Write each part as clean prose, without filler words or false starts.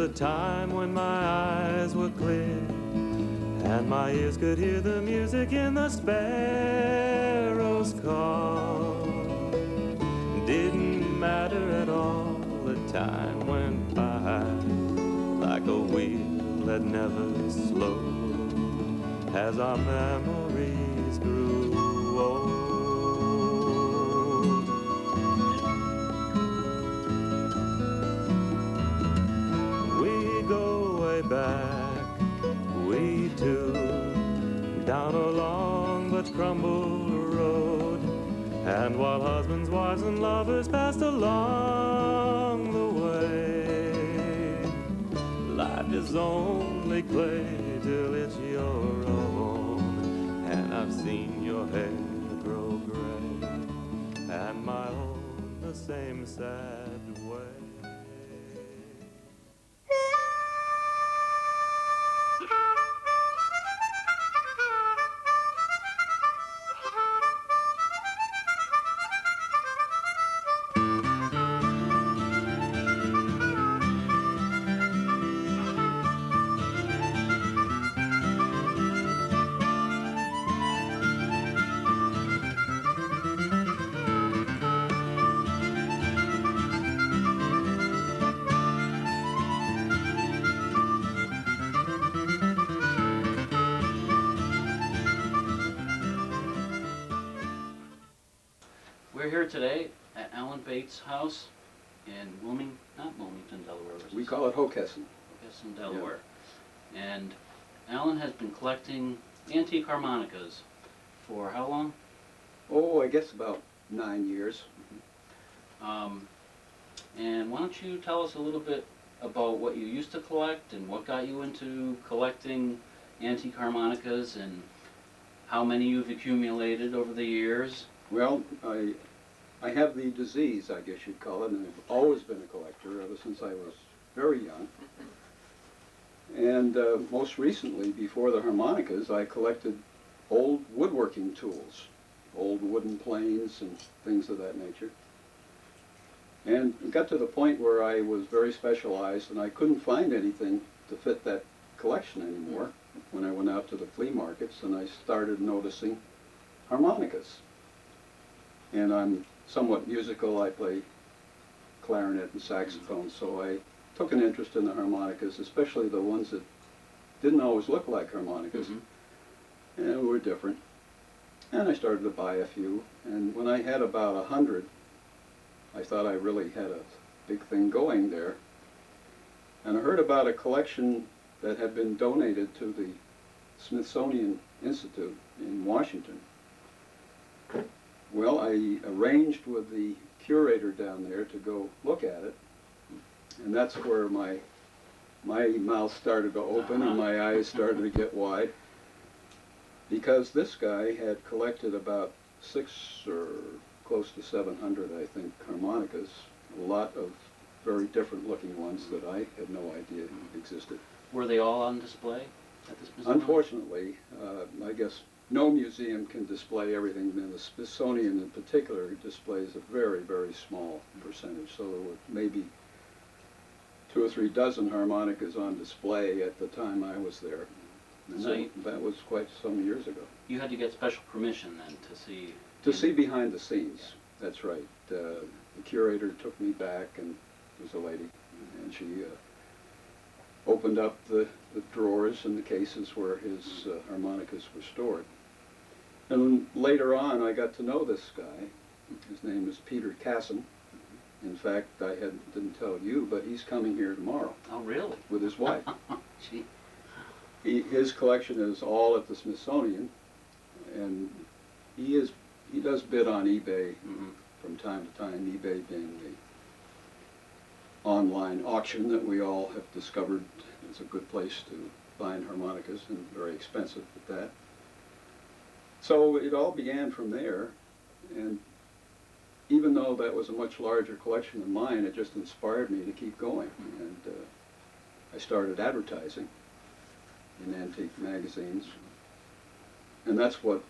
a time when my eyes were clear and my ears could hear the music in the sparrow's call. Didn't matter at all, the time went by like a wheel that never slowed as our memories grew old. We go way back, we two, down a long but crumbled road. And while husbands, wives, and lovers passed along the way, life is only clay till it's your own. And I've seen your hair grow gray, and my own the same sad way. We're here today at Alan Bates' house in not Wilmington, Delaware. We call it Hockessin. Hockessin, Delaware. Yeah. And Alan has been collecting antique harmonicas for how long? Oh, I guess about 9 years. And why don't you tell us a little bit about what you used to collect and what got you into collecting antique harmonicas and how many you've accumulated over the years? Well, I have the disease, I guess you'd call it, and I've always been a collector ever since I was very young. And most recently, before the harmonicas, I collected old woodworking tools, old wooden planes and things of that nature. And it got to the point where I was very specialized and I couldn't find anything to fit that collection anymore when I went out to the flea markets, and I started noticing harmonicas. And I'm somewhat musical. I play clarinet and saxophone, so I took an interest in the harmonicas, especially the ones that didn't always look like harmonicas and were different. And I started to buy a few, and when I had about 100, I thought I really had a big thing going there. And I heard about a collection that had been donated to the Smithsonian Institute in Washington. Well, I arranged with the curator down there to go look at it, and that's where my mouth started to open and my eyes started to get wide, because this guy had collected about 600 or close to 700, I think, harmonicas, a lot of very different looking ones that I had no idea existed. Were they all on display at the Smithsonian? Unfortunately, I guess no museum can display everything, and the Smithsonian in particular displays a very, very small percentage. So there were maybe 2 or 3 dozen harmonicas on display at the time I was there. And so that was quite some years ago. You had to get special permission then to see... To see behind the scenes, that's right. The curator took me back, and it was a lady, and she opened up the drawers and the cases where his harmonicas were stored. And later on, I got to know this guy. His name is Peter Casson. In fact, I didn't tell you, but he's coming here tomorrow. Oh, really? With his wife. Gee. His collection is all at the Smithsonian, and he does bid on eBay from time to time, eBay being the online auction that we all have discovered is a good place to find harmonicas, and very expensive at that. So it all began from there, and even though that was a much larger collection than mine, it just inspired me to keep going. And I started advertising in antique magazines, and that's what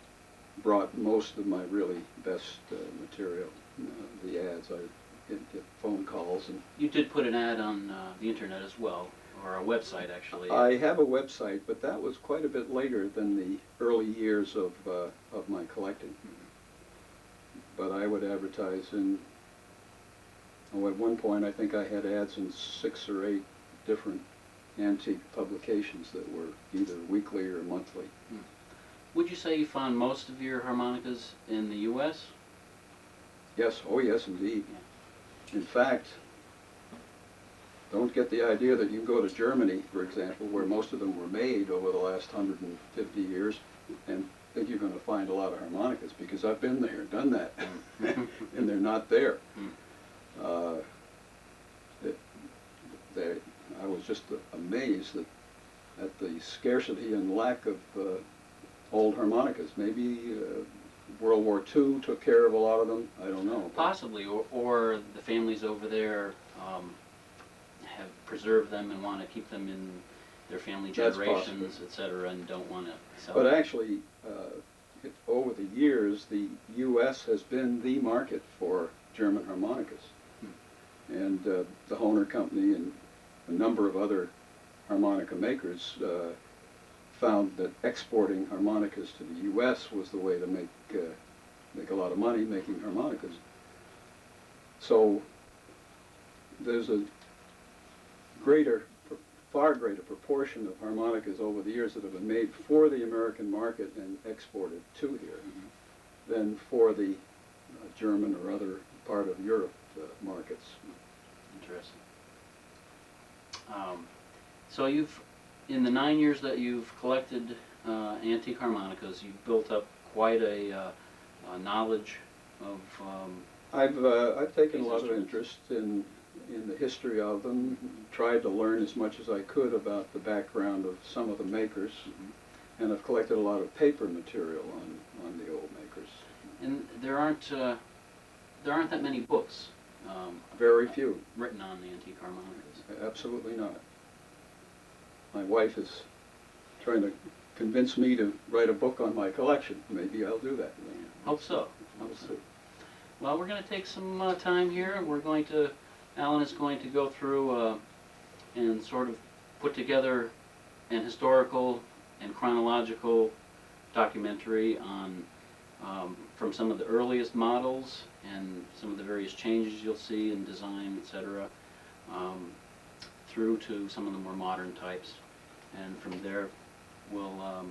brought most of my really best material, the ads. I get phone calls. And you did put an ad on the internet as well, or a website actually. I have a website, but that was quite a bit later than the early years of my collecting. But I would advertise in, at one point I think I had ads in 6 or 8 different antique publications that were either weekly or monthly. Would you say you found most of your harmonicas in the U.S.? Yes, oh yes indeed. Yeah. In fact, don't get the idea that you can go to Germany, for example, where most of them were made over the last 150 years, and think you're going to find a lot of harmonicas, because I've been there, done that, and they're not there. I was just amazed at the scarcity and lack of old harmonicas. Maybe World War II took care of a lot of them, I don't know. Possibly, or the families over there have preserved them and want to keep them in their family generations, etc., and don't want to sell them. But actually, over the years, the U.S. has been the market for German harmonicas. And the Hohner Company and a number of other harmonica makers found that exporting harmonicas to the U.S. was the way to make a lot of money making harmonicas. So there's a far greater proportion of harmonicas over the years that have been made for the American market and exported to here than for the German or other part of Europe markets. Interesting. So in the 9 years that you've collected antique harmonicas, you've built up quite a knowledge of. I've taken a lot of instruments. interest in the history of them, tried to learn as much as I could about the background of some of the makers, and I've collected a lot of paper material on the old makers. And there aren't that many books Very few. written on the antique harmonicas. Absolutely not. My wife is trying to convince me to write a book on my collection. Maybe I'll do that. Hope so. Hope so. Well, we're going to take some time here, and Alan is going to go through and sort of put together an historical and chronological documentary on from some of the earliest models and some of the various changes you'll see in design, etc., through to some of the more modern types. And from there, we'll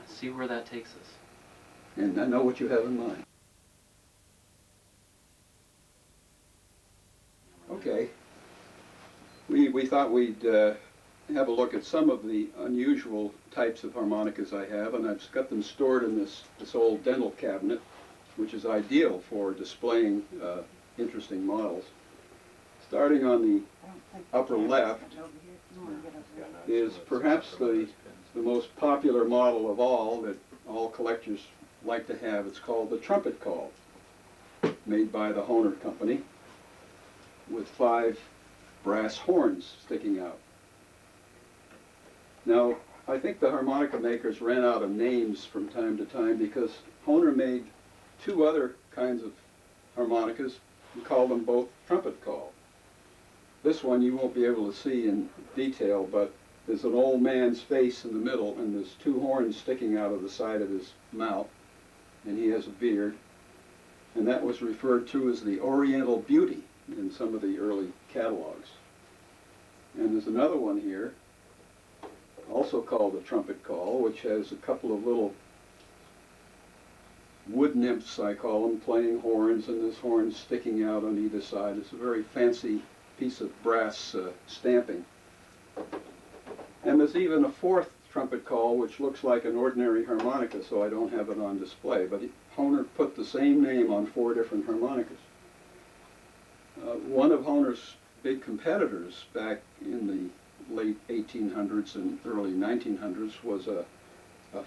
see where that takes us. And I know what you have in mind. Okay. We thought we'd have a look at some of the unusual types of harmonicas I have, and I've got them stored in this old dental cabinet, which is ideal for displaying interesting models. Starting on the upper left is perhaps the most popular model of all that all collectors like to have. It's called the trumpet call, made by the Hohner Company, with 5 brass horns sticking out. Now, I think the harmonica makers ran out of names from time to time because Hohner made 2 other kinds of harmonicas and called them both trumpet call. This one you won't be able to see in detail, but there's an old man's face in the middle and there's 2 horns sticking out of the side of his mouth, and he has a beard, and that was referred to as the Oriental Beauty in some of the early catalogs. And there's another one here, also called the trumpet call, which has a couple of little wood nymphs, I call them, playing horns, and this horn sticking out on either side. It's a very fancy piece of brass stamping. And there's even a 4th trumpet call, which looks like an ordinary harmonica, so I don't have it on display. But Hohner put the same name on 4 different harmonicas. One of Hohner's big competitors back in the late 1800s and early 1900s was a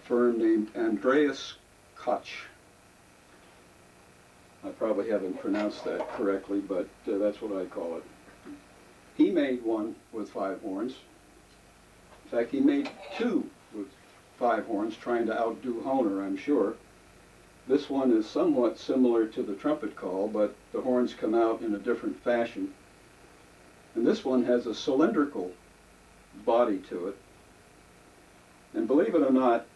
firm named Andreas Koch. I probably haven't pronounced that correctly, but that's what I call it. He made one with 5 horns. In fact, he made 2 with 5 horns, trying to outdo Hohner, I'm sure. This one is somewhat similar to the trumpet call, but the horns come out in a different fashion. And this one has a cylindrical body to it. And believe it or not,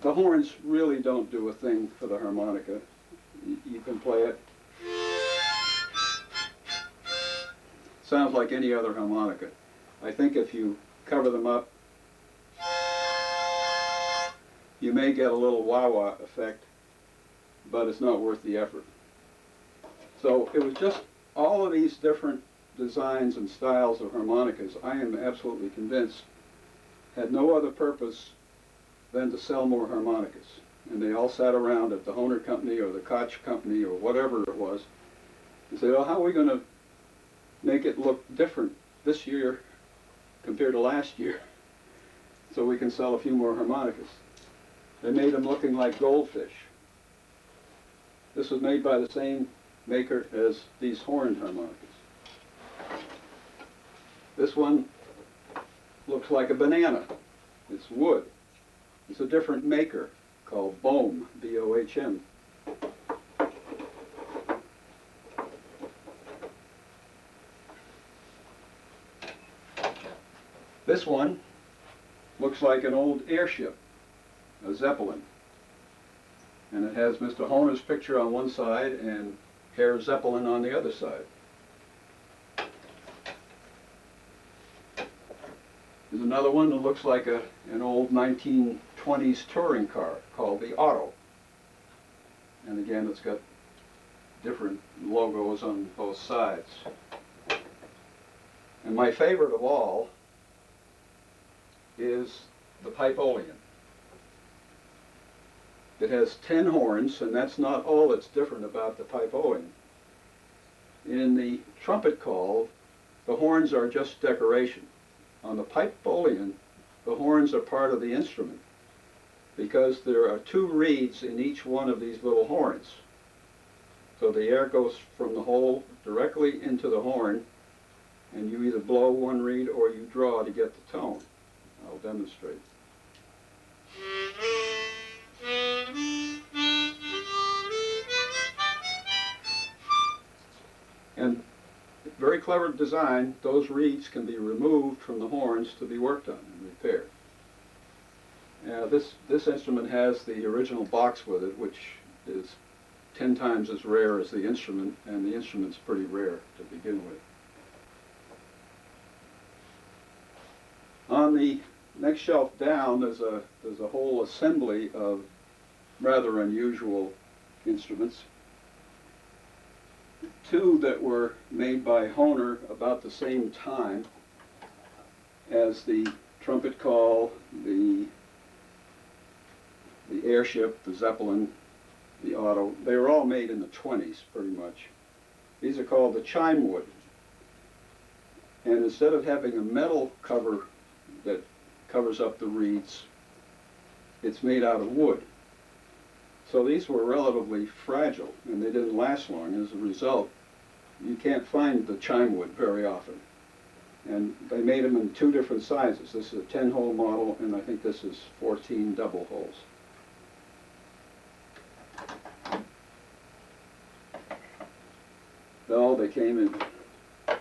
the horns really don't do a thing for the harmonica. You can play it. Sounds like any other harmonica. I think if you cover them up, you may get a little wah-wah effect, but it's not worth the effort. So it was just all of these different designs and styles of harmonicas, I am absolutely convinced, had no other purpose than to sell more harmonicas. And they all sat around at the Hohner Company or the Koch Company or whatever it was and said, "Oh, how are we going to make it look different this year compared to last year so we can sell a few more harmonicas?" They made them looking like goldfish. This was made by the same maker as these horned harmonicas. This one looks like a banana. It's wood. It's a different maker called Bohm, B-O-H-M. This one looks like an old airship, a Zeppelin. And it has Mr. Hohner's picture on one side and Herr Zeppelin on the other side. There's another one that looks like an old 1920s touring car called the Otto. And again, it's got different logos on both sides. And my favorite of all is the Pipolian. It has 10 horns, and that's not all that's different about the Pipolian. In the trumpet call, the horns are just decoration. On the Pipolian, the horns are part of the instrument because there are 2 reeds in each one of these little horns. So the air goes from the hole directly into the horn, and you either blow one reed or you draw to get the tone. I'll demonstrate. And very clever design, those reeds can be removed from the horns to be worked on and repaired. This instrument has the original box with it, which is 10 times as rare as the instrument, and the instrument's pretty rare to begin with. On the next shelf down, there's a whole assembly of rather unusual instruments. 2 that were made by Hohner about the same time as the trumpet call, the airship, the Zeppelin, the auto. They were all made in the 20s, pretty much. These are called the chime wood. And instead of having a metal cover that covers up the reeds, it's made out of wood. So these were relatively fragile, and they didn't last long. As a result, you can't find the chime wood very often. And they made them in 2 different sizes. This is a 10-hole model, and I think this is 14 double holes. No, they came in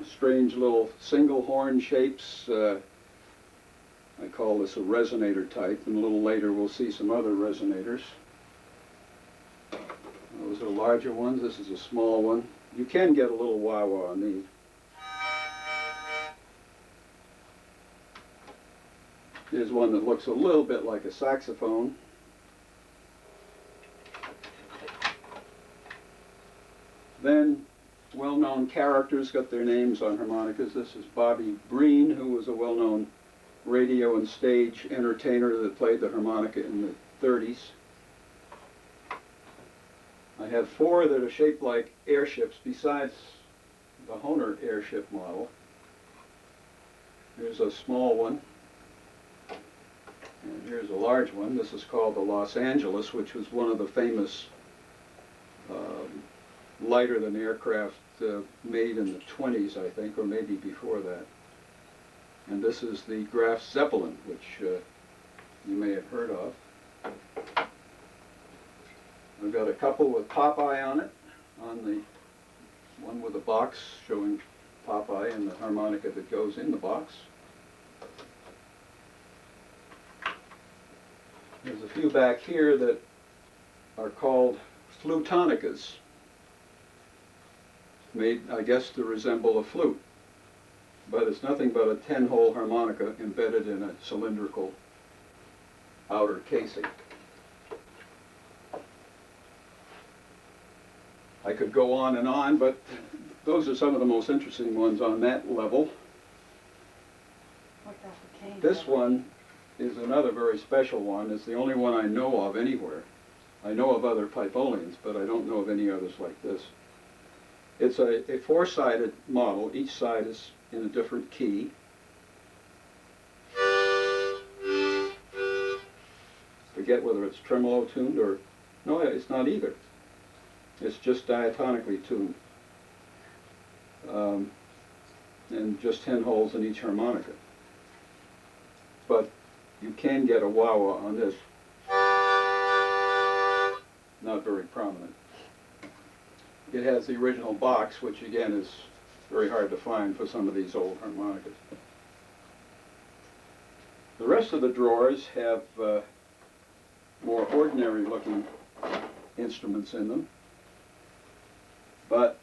strange little single horn shapes. I call this a resonator type, and a little later we'll see some other resonators. Those are larger ones. This is a small one. You can get a little wah-wah on these. Here's one that looks a little bit like a saxophone. Then well-known characters got their names on harmonicas. This is Bobby Breen, who was a well-known radio and stage entertainer that played the harmonica in the 30s. I have 4 that are shaped like airships besides the Hohner airship model. Here's a small one, and here's a large one. This is called the Los Angeles, which was one of the famous lighter than aircraft made in the 20s, I think, or maybe before that. And this is the Graf Zeppelin, which you may have heard of. I've got a couple with Popeye on it, on the one with a box showing Popeye and the harmonica that goes in the box. There's a few back here that are called flutonicas, made, I guess, to resemble a flute. But it's nothing but a 10-hole harmonica embedded in a cylindrical outer casing. I could go on, but those are some of the most interesting ones on that level. This one is another very special one. It's the only one I know of anywhere. I know of other Pipolians, but I don't know of any others like this. It's a 4-sided model. Each side is in a different key. Forget whether it's tremolo tuned or... No, it's not either. It's just diatonically tuned. And just 10 holes in each harmonica. But you can get a wah-wah on this. Not very prominent. It has the original box, which again is very hard to find for some of these old harmonicas. The rest of the drawers have more ordinary looking instruments in them. But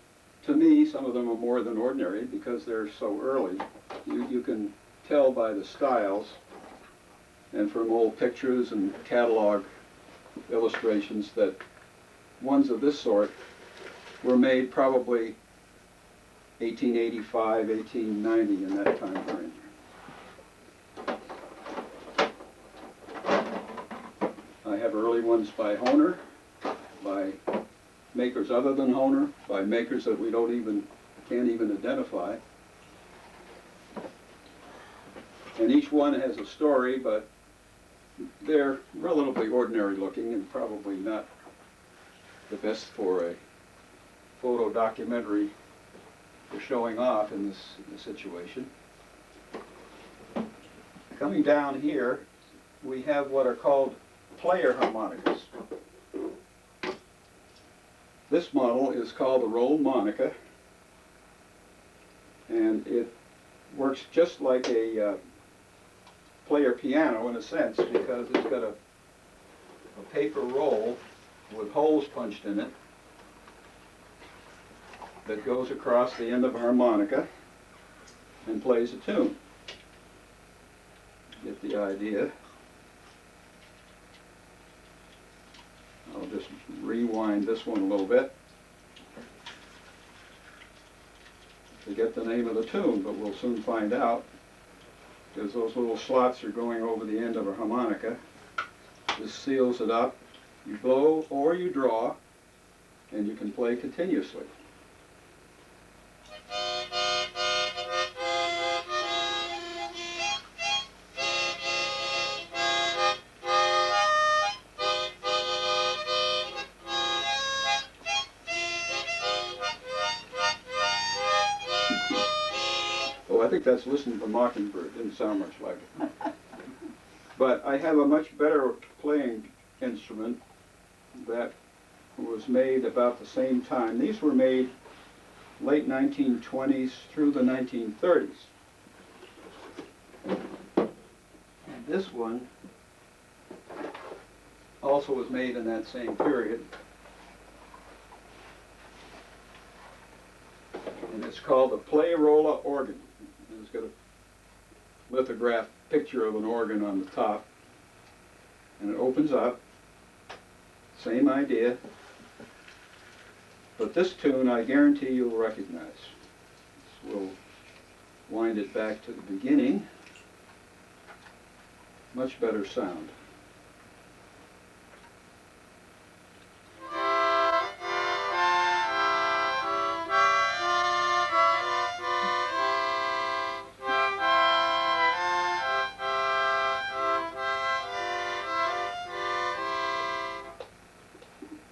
to me, some of them are more than ordinary because they're so early. You can tell by the styles and from old pictures and catalog illustrations that ones of this sort were made probably 1885, 1890 in that time frame. I have early ones by Hohner, by makers other than Hohner, by makers that we can't even identify. And each one has a story, but they're relatively ordinary looking and probably not the best for a photo documentary for showing off in this situation. Coming down here, we have what are called player harmonicas. This model is called a rolled monica, and it works just like a player piano in a sense, because it's got a paper roll with holes punched in it that goes across the end of a harmonica and plays a tune. Get the idea. I'll just rewind this one a little bit to get the name of the tune, but we'll soon find out, because those little slots are going over the end of a harmonica. This seals it up. You blow or you draw, and you can play continuously. Oh, I think that's Listen to Mockingbird. Didn't sound much like it. But I have a much better playing instrument that was made about the same time. These were made late 1920s through the 1930s. And this one also was made in that same period. And it's called the Play-Rolla organ. And it's got a lithographed picture of an organ on the top. And it opens up. Same idea. But this tune, I guarantee you'll recognize. So we'll wind it back to the beginning. Much better sound.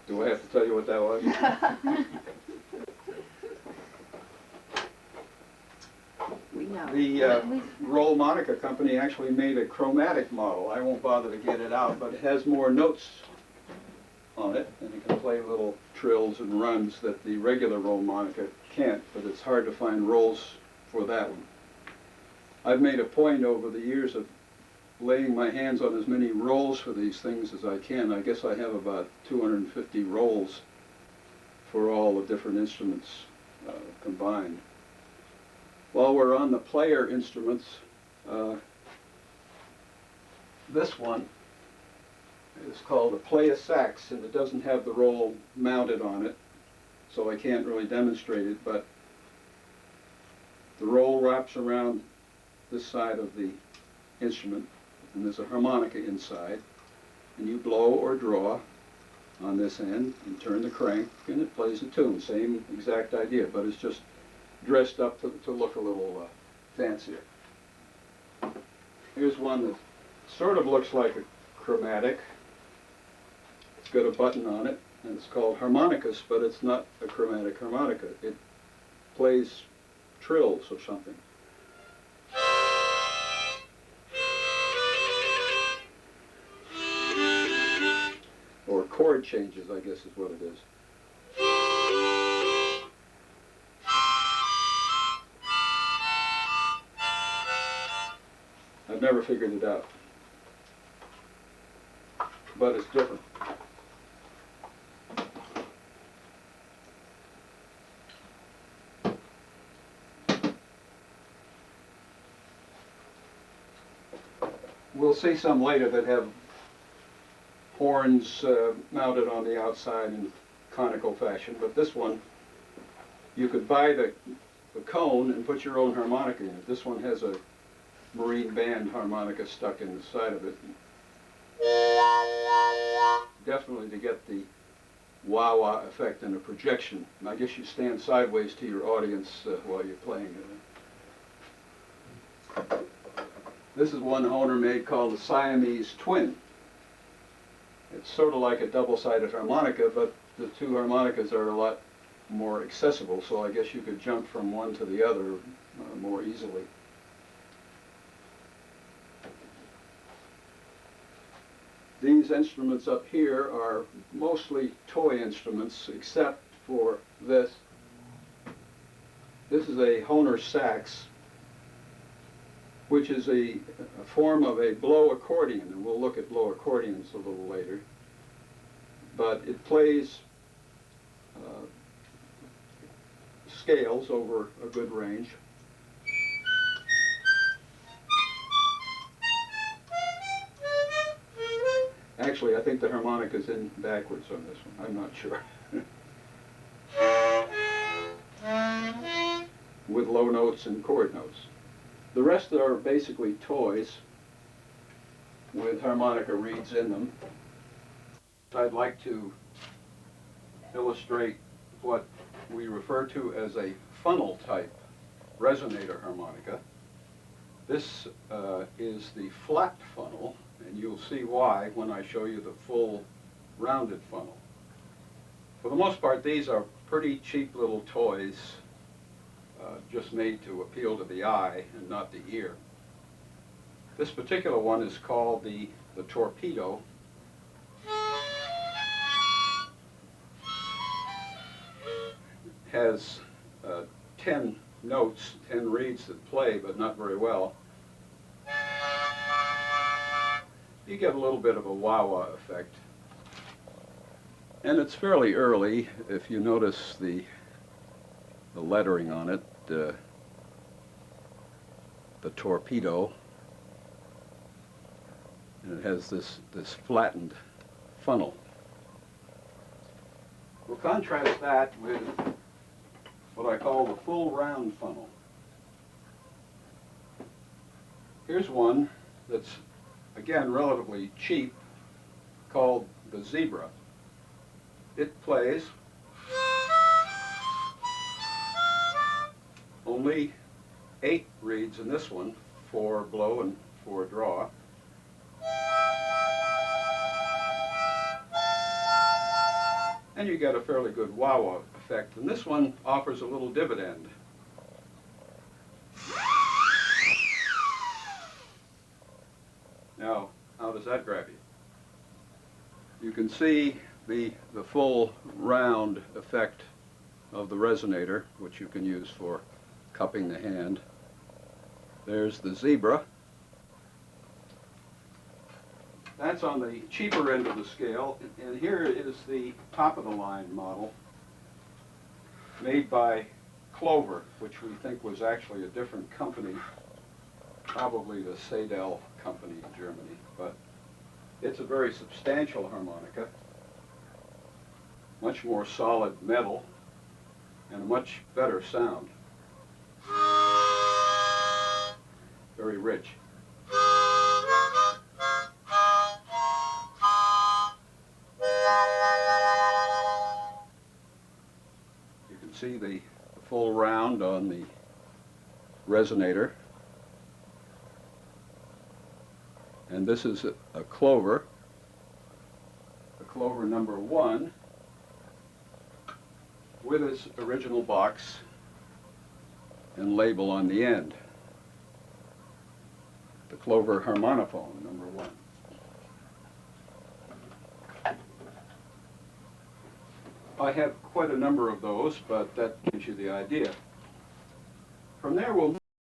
Do I have to tell you what that was? We know. The Roll Monica company actually made a chromatic model. I won't bother to get it out, but it has more notes on it, and it can play little trills and runs that the regular roll monica can't, but it's hard to find rolls for that one. I've made a point over the years of laying my hands on as many rolls for these things as I can. I guess I have about 250 rolls for all the different instruments combined. While we're on the player instruments, this one is called a play sax, and it doesn't have the roll mounted on it, so I can't really demonstrate it, but the roll wraps around this side of the instrument, and there's a harmonica inside, and you blow or draw on this end and turn the crank, and it plays a tune. Same exact idea, but it's just dressed up to look a little fancier. Here's one that sort of looks like a chromatic. It's got a button on it, and it's called harmonicas, but it's not a chromatic harmonica. It plays trills or something. Or chord changes, I guess is what it is. I've never figured it out, but it's different. We'll see some later that have horns mounted on the outside and conical fashion, but this one, you could buy the cone and put your own harmonica in it. This one has a marine band harmonica stuck in the side of it. Definitely to get the wah-wah effect and a projection. And I guess you stand sideways to your audience while you're playing it. This is one owner made called the Siamese Twin. It's sort of like a double-sided harmonica, but the two harmonicas are a lot more accessible, so I guess you could jump from one to the other more easily. These instruments up here are mostly toy instruments, except for this. This is a Hohner sax, which is a form of a blow accordion, and we'll look at blow accordions a little later. But it plays scales over a good range. Actually, I think the harmonica's in backwards on this one. I'm not sure. With low notes and chord notes. The rest are basically toys with harmonica reeds in them. I'd like to illustrate what we refer to as a funnel type resonator harmonica. This is the flat funnel, and you'll see why when I show you the full rounded funnel. For the most part, these are pretty cheap little toys, just made to appeal to the eye and not the ear. This particular one is called the torpedo. Has 10 notes, 10 reeds that play, but not very well. You get a little bit of a wah-wah effect. And it's fairly early. If you notice the lettering on it, the torpedo, and it has this flattened funnel. We'll contrast that with what I call the full round funnel. Here's one that's, again, relatively cheap, called the Zebra. It plays only 8 reeds in this one, 4 blow and 4 draw. And you get a fairly good wah-wah effect. And this one offers a little dividend. Now, how does that grab you? You can see the full round effect of the resonator, which you can use for cupping the hand. There's the Zebra. That's on the cheaper end of the scale, and here is the top-of-the-line model made by Clover, which we think was actually a different company, probably the Seidel company in Germany, but it's a very substantial harmonica, much more solid metal, and a much better sound. Very rich. You can see the full round on the resonator. And this is a Clover number 1, with its original box and label on the end. The Clover harmonophone number 1. I have quite a number of those, but that gives you the idea. From there we'll